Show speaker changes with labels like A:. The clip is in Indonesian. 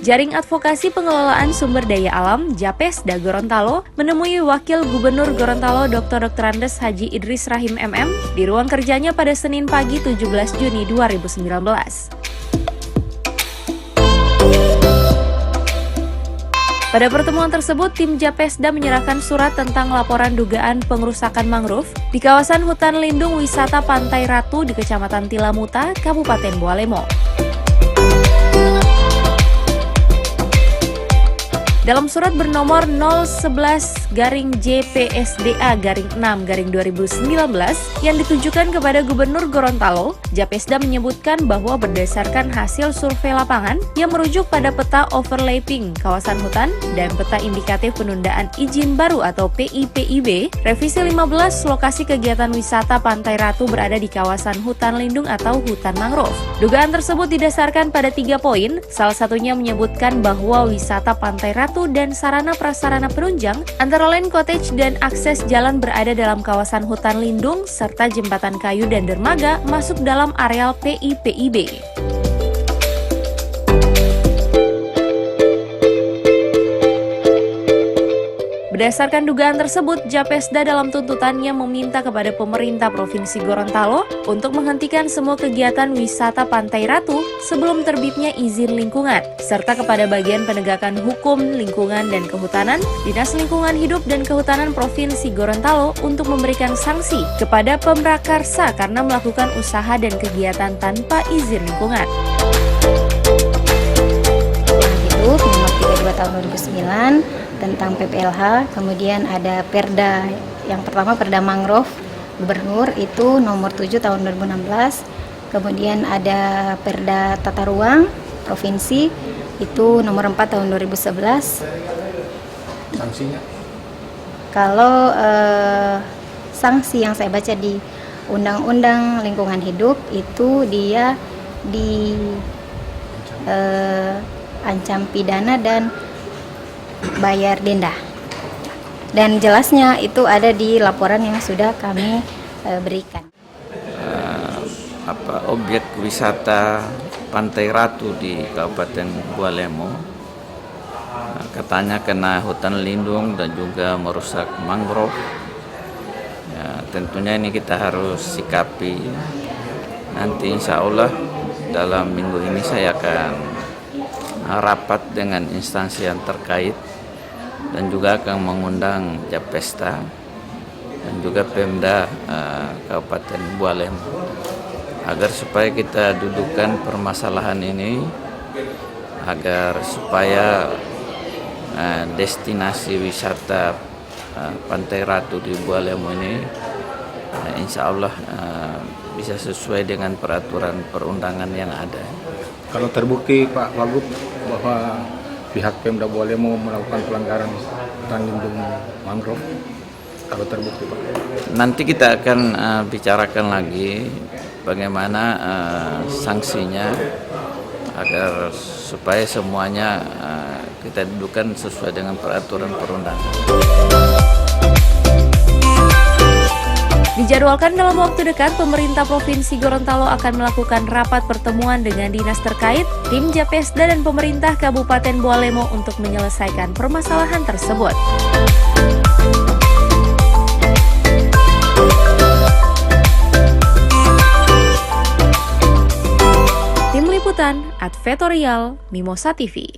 A: Jaring Advokasi Pengelolaan Sumber Daya Alam Japesda Gorontalo menemui Wakil Gubernur Gorontalo Dr. Andes Haji Idris Rahim MM di ruang kerjanya pada Senin pagi 17 Juni 2019. Pada pertemuan tersebut, tim Japesda menyerahkan surat tentang laporan dugaan pengerusakan mangrove di kawasan hutan lindung wisata Pantai Ratu di Kecamatan Tilamuta, Kabupaten Bualemo. Dalam surat bernomor 011-JPSDA-6-2019 yang ditujukan kepada Gubernur Gorontalo, Japesda menyebutkan bahwa berdasarkan hasil survei lapangan yang merujuk pada peta overlapping kawasan hutan dan peta indikatif penundaan izin baru atau PIPIB, revisi 15 lokasi kegiatan wisata Pantai Ratu berada di kawasan hutan lindung atau hutan mangrove. Dugaan tersebut didasarkan pada 3 poin, salah satunya menyebutkan bahwa wisata Pantai Ratu dan sarana-prasarana penunjang, antara lain cottage dan akses jalan berada dalam kawasan hutan lindung, serta jembatan kayu dan dermaga masuk dalam areal PIPIB. Berdasarkan dugaan tersebut, Japesda dalam tuntutannya meminta kepada pemerintah Provinsi Gorontalo untuk menghentikan semua kegiatan wisata Pantai Ratu sebelum terbitnya izin lingkungan, serta kepada bagian penegakan hukum lingkungan dan kehutanan, Dinas Lingkungan Hidup dan Kehutanan Provinsi Gorontalo untuk memberikan sanksi kepada pemrakarsa karena melakukan usaha dan kegiatan tanpa izin lingkungan.
B: Hidup nomor 32 tahun 2009 tentang PPLH, kemudian ada Perda, yang pertama Perda Mangrove Gubernur itu nomor 7 tahun 2016, kemudian ada Perda Tata Ruang Provinsi itu nomor 4 tahun 2011.
C: Sanksinya?
B: Kalau sanksi yang saya baca di Undang-Undang Lingkungan Hidup itu dia ancam pidana dan bayar denda, dan jelasnya itu ada di laporan yang sudah kami berikan.
D: Objek wisata Pantai Ratu di Kabupaten Bualemo katanya kena hutan lindung dan juga merusak mangrove. Ya, tentunya ini kita harus sikapi. Nanti insya Allah dalam minggu ini saya akan rapat dengan instansi yang terkait dan juga akan mengundang Japesda dan juga Pemda Kabupaten Bualemo agar supaya kita dudukkan permasalahan ini, agar supaya destinasi wisata Pantai Ratu di Bualemo ini insya Allah bisa sesuai dengan peraturan perundangan yang ada.
C: Kalau terbukti Pak Wagub bahwa pihak Pemda Bualemo melakukan pelanggaran hutan lindung mangrove, kalau terbukti Pak?
D: Nanti kita akan bicarakan lagi bagaimana sanksinya agar supaya semuanya kita dudukan sesuai dengan peraturan perundangan.
A: Dijadwalkan dalam waktu dekat, pemerintah Provinsi Gorontalo akan melakukan rapat pertemuan dengan dinas terkait, tim Japesda dan pemerintah Kabupaten Bualemo untuk menyelesaikan permasalahan tersebut. Tim Liputan, Advertorial, Mimosa TV.